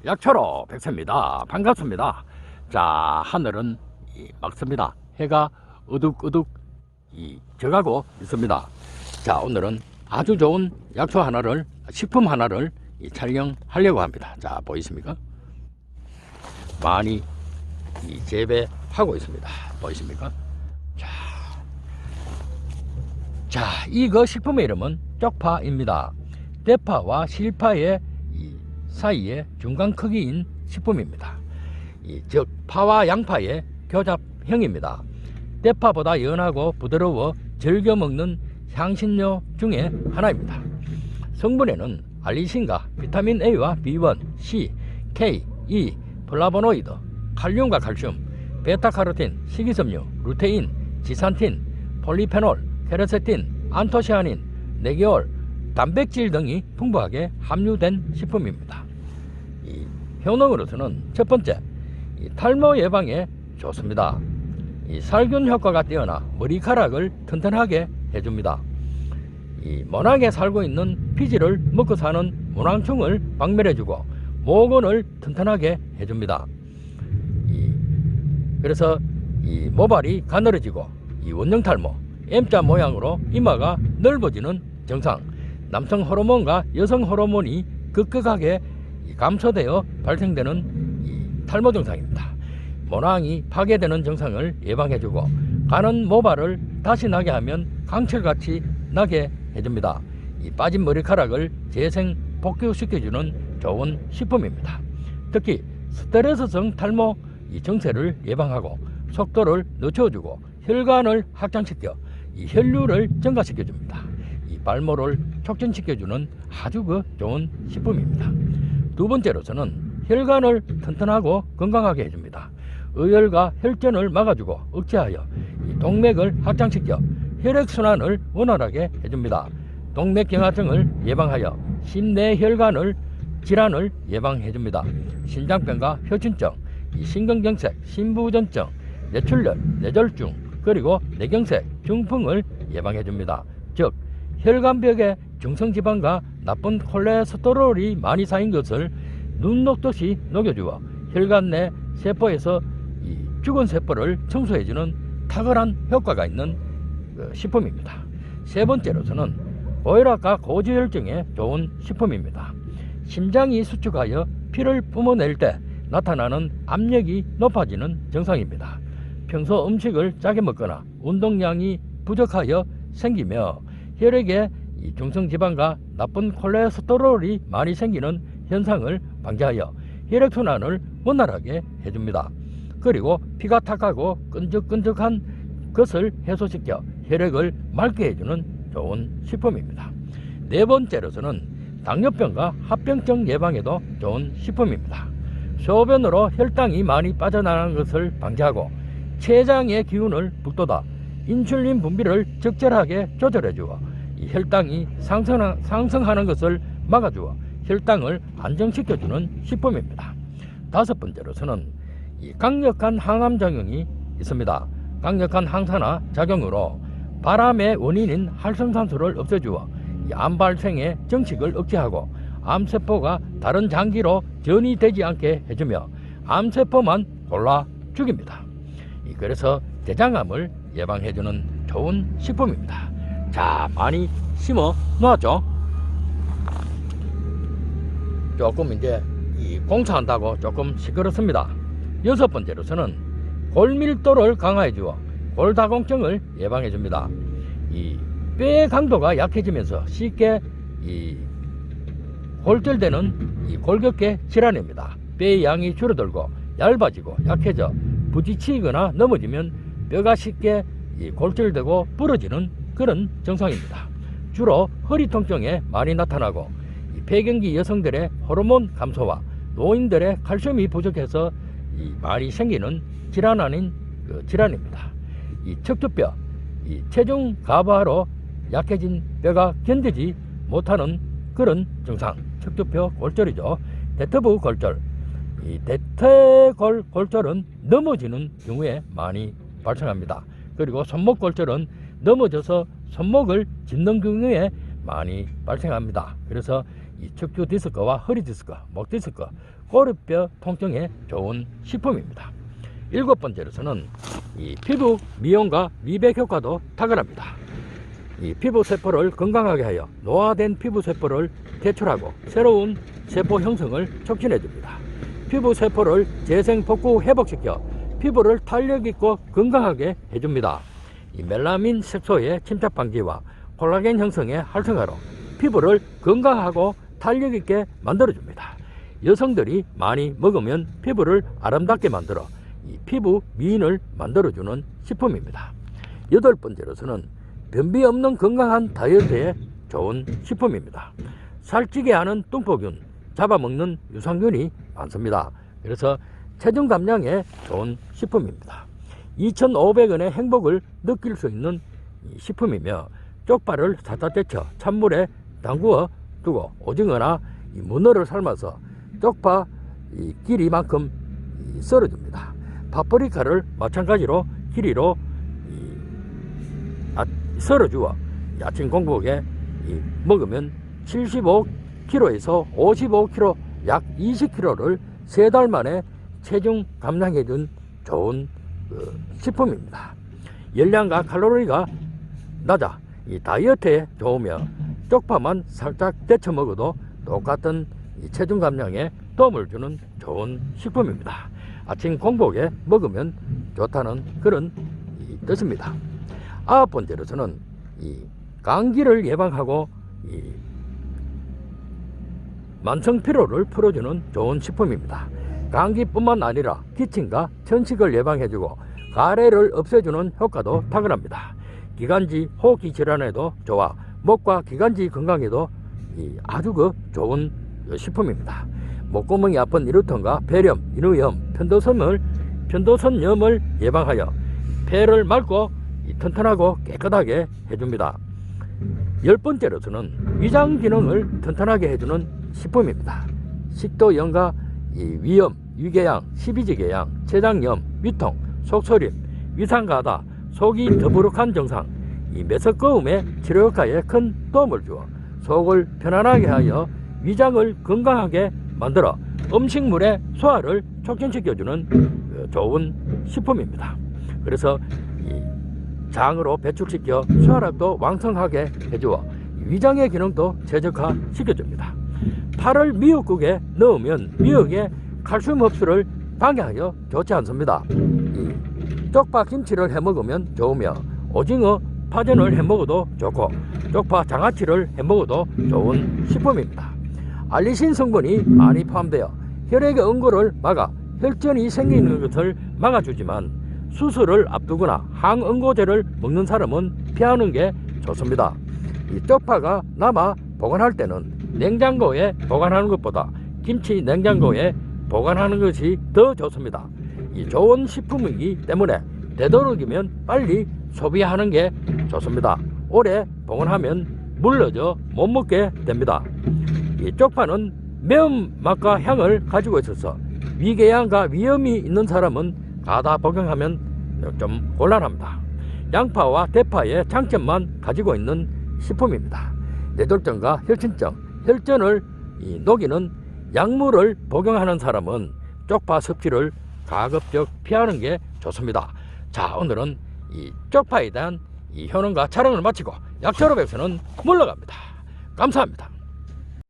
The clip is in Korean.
약초로 백세입니다. 반갑습니다. 자, 하늘은 맑습니다. 해가 어둑어둑 져가고 있습니다. 자, 오늘은 아주 좋은 약초 하나를, 식품 하나를 촬영하려고 합니다. 자, 보이십니까? 많이 재배하고 있습니다. 보이십니까? 자, 이거 식품의 이름은 쪽파입니다. 대파와 실파의 사이의 중간 크기인 식품입니다. 즉 파와 양파의 교잡형입니다. 대파보다 연하고 부드러워 즐겨 먹는 향신료 중에 하나입니다. 성분에는 알리신과 비타민 A와 B1, C, K, E, 플라보노이드, 칼륨과 칼슘, 베타카로틴, 식이섬유, 루테인, 지산틴, 폴리페놀, 케르세틴, 안토시아닌, 내개올, 단백질 등이 풍부하게 함유된 식품입니다. 효능으로서는 첫 번째, 탈모 예방에 좋습니다. 살균 효과가 뛰어나 머리카락을 튼튼하게 해줍니다. 모낭에 살고 있는 피지를 먹고 사는 모낭충을 박멸해주고 모근을 튼튼하게 해줍니다. 그래서 모발이 가늘어지고 원형 탈모, M자 모양으로 이마가 넓어지는 증상, 남성 호르몬과 여성 호르몬이 급격하게 감소되어 발생되는 탈모 증상입니다. 모낭이 파괴되는 증상을 예방해주고 가는 모발을 다시 나게 하면 강철같이 나게 해줍니다. 빠진 머리카락을 재생 복귀시켜주는 좋은 식품입니다. 특히 스트레스성 탈모 증세를 예방하고 속도를 늦춰주고 혈관을 확장시켜 혈류를 증가시켜줍니다. 발모를 촉진시켜주는 아주 좋은 식품입니다. 두 번째로서는 혈관을 튼튼하고 건강하게 해줍니다. 의혈과 혈전을 막아주고 억제하여 동맥을 확장시켜 혈액순환을 원활하게 해줍니다. 동맥경화증을 예방하여 심내혈관을 질환을 예방해줍니다. 신장병과 혈전증, 심근경색, 심부전증, 뇌출혈, 뇌졸중, 그리고 뇌경색, 중풍을 예방해줍니다. 즉 혈관벽에 중성지방과 나쁜 콜레스테롤이 많이 쌓인 것을 눈 녹듯이 녹여주어 혈관 내 세포에서 죽은 세포를 청소해주는 탁월한 효과가 있는 식품입니다. 세 번째로서는 고혈압과 고지혈증에 좋은 식품입니다. 심장이 수축하여 피를 뿜어낼 때 나타나는 압력이 높아지는 증상입니다. 평소 음식을 짜게 먹거나 운동량이 부족하여 생기며 혈액에 중성지방과 나쁜 콜레스테롤이 많이 생기는 현상을 방지하여 혈액순환을 원활하게 해줍니다. 그리고 피가 탁하고 끈적끈적한 것을 해소시켜 혈액을 맑게 해주는 좋은 식품입니다. 네 번째로서는 당뇨병과 합병증 예방에도 좋은 식품입니다. 소변으로 혈당이 많이 빠져나가는 것을 방지하고 췌장의 기운을 북돋아 인슐린 분비를 적절하게 조절해주어 혈당이 상승하는 것을 막아주어 혈당을 안정시켜주는 식품입니다. 다섯 번째로서는 강력한 항암작용이 있습니다. 강력한 항산화 작용으로 바람의 원인인 활성산소를 없애주어 암 발생의 정식을 억제하고 암세포가 다른 장기로 전이되지 않게 해주며 암세포만 골라 죽입니다. 그래서 대장암을 예방해주는 좋은 식품입니다. 자, 많이 심어 놓았죠. 조금 이제 공사한다고 조금 시끄럽습니다. 여섯 번째로서는 골밀도를 강화해 주어 골다공증을 예방해 줍니다. 뼈의 강도가 약해지면서 쉽게 골절되는 골격계 질환입니다. 뼈의 양이 줄어들고 얇아지고 약해져 부딪히거나 넘어지면 뼈가 쉽게 골절되고 부러지는 그런 증상입니다. 주로 허리 통증에 많이 나타나고 폐경기 여성들의 호르몬 감소와 노인들의 칼슘이 부족해서 많이 생기는 질환 아닌 질환입니다. 척추뼈, 체중 가부하로 약해진 뼈가 견디지 못하는 그런 증상, 척추뼈 골절이죠. 대퇴부 골절, 대퇴골 골절은 넘어지는 경우에 많이 발생합니다. 그리고 손목 골절은 넘어져서 손목을 짚는 경우에 많이 발생합니다. 그래서 이 척추 디스크와 허리 디스크, 목 디스크, 고립뼈 통증에 좋은 식품입니다. 7번째로서는 이 피부 미용과 미백 효과도 탁월합니다. 이 피부 세포를 건강하게 하여 노화된 피부 세포를 대출하고 새로운 세포 형성을 촉진해 줍니다. 피부 세포를 재생 복구 회복시켜 피부를 탄력 있고 건강하게 해줍니다. 이 멜라민 색소의 침착 방지와 콜라겐 형성의 활성화로 피부를 건강하고 탄력 있게 만들어 줍니다. 여성들이 많이 먹으면 피부를 아름답게 만들어 이 피부 미인을 만들어 주는 식품입니다. 8번째로서는 변비 없는 건강한 다이어트에 좋은 식품입니다. 살찌게 하는 뚱보균, 잡아먹는 유산균이 많습니다. 그래서 체중 감량에 좋은 식품입니다. 2,500원의 행복을 느낄 수 있는 식품이며 쪽파를 살짝 데쳐 찬물에 담그어 두고 오징어나 문어를 삶아서 쪽파 길이만큼 썰어줍니다. 파프리카를 마찬가지로 길이로 썰어주어 아침 공복에 먹으면 75kg에서 55kg, 약 20kg를 3달 만에 체중 감량해 준 좋은 식품입니다. 열량과 칼로리가 낮아 이 다이어트에 좋으며 쪽파만 살짝 데쳐 먹어도 똑같은 이 체중 감량에 도움을 주는 좋은 식품입니다. 아침 공복에 먹으면 좋다는 그런 뜻입니다. 9번째로서는 이 감기를 예방하고 이 만성 피로를 풀어주는 좋은 식품입니다. 감기뿐만 아니라 기침과 천식을 예방해주고 가래를 없애주는 효과도 탁월합니다. 기관지 호흡기 질환에도 좋아 목과 기관지 건강에도 아주 좋은 식품입니다. 목구멍이 아픈 이루통과 폐렴, 인후염, 편도선염을 예방하여 폐를 맑고 튼튼하고 깨끗하게 해줍니다. 10번째로서는 위장 기능을 튼튼하게 해주는 식품입니다. 식도염과 위염, 위궤양, 십이지궤양, 췌장염, 위통, 속소림, 위산가다, 속이 더부룩한 증상, 메석거움의 치료 효과에 큰 도움을 주어 속을 편안하게 하여 위장을 건강하게 만들어 음식물의 소화를 촉진시켜주는 좋은 식품입니다. 그래서 장으로 배출시켜 소화력도 왕성하게 해주어 위장의 기능도 최적화시켜줍니다. 파를 미역국에 넣으면 미역의 칼슘 흡수를 방해하여 좋지 않습니다. 쪽파 김치를 해먹으면 좋으며 오징어 파전을 해먹어도 좋고 쪽파 장아찌를 해먹어도 좋은 식품입니다. 알리신 성분이 많이 포함되어 혈액의 응고를 막아 혈전이 생기는 것을 막아주지만 수술을 앞두거나 항응고제를 먹는 사람은 피하는 게 좋습니다. 이 쪽파가 남아 보관할 때는 냉장고에 보관하는 것보다 김치 냉장고에 보관하는 것이 더 좋습니다. 이 좋은 식품이기 때문에 되도록이면 빨리 소비하는 게 좋습니다. 오래 보관하면 물러져 못 먹게 됩니다. 이 쪽파는 매운맛과 향을 가지고 있어서 위궤양과 위염이 있는 사람은 가다 복용하면 좀 곤란합니다. 양파와 대파의 장점만 가지고 있는 식품입니다. 뇌졸중과 혈신증, 혈전을 녹이는 약물을 복용하는 사람은 쪽파 섭취를 가급적 피하는 게 좋습니다. 자, 오늘은 이 쪽파에 대한 이 효능과 촬영을 마치고 약초로백서는 물러갑니다. 감사합니다.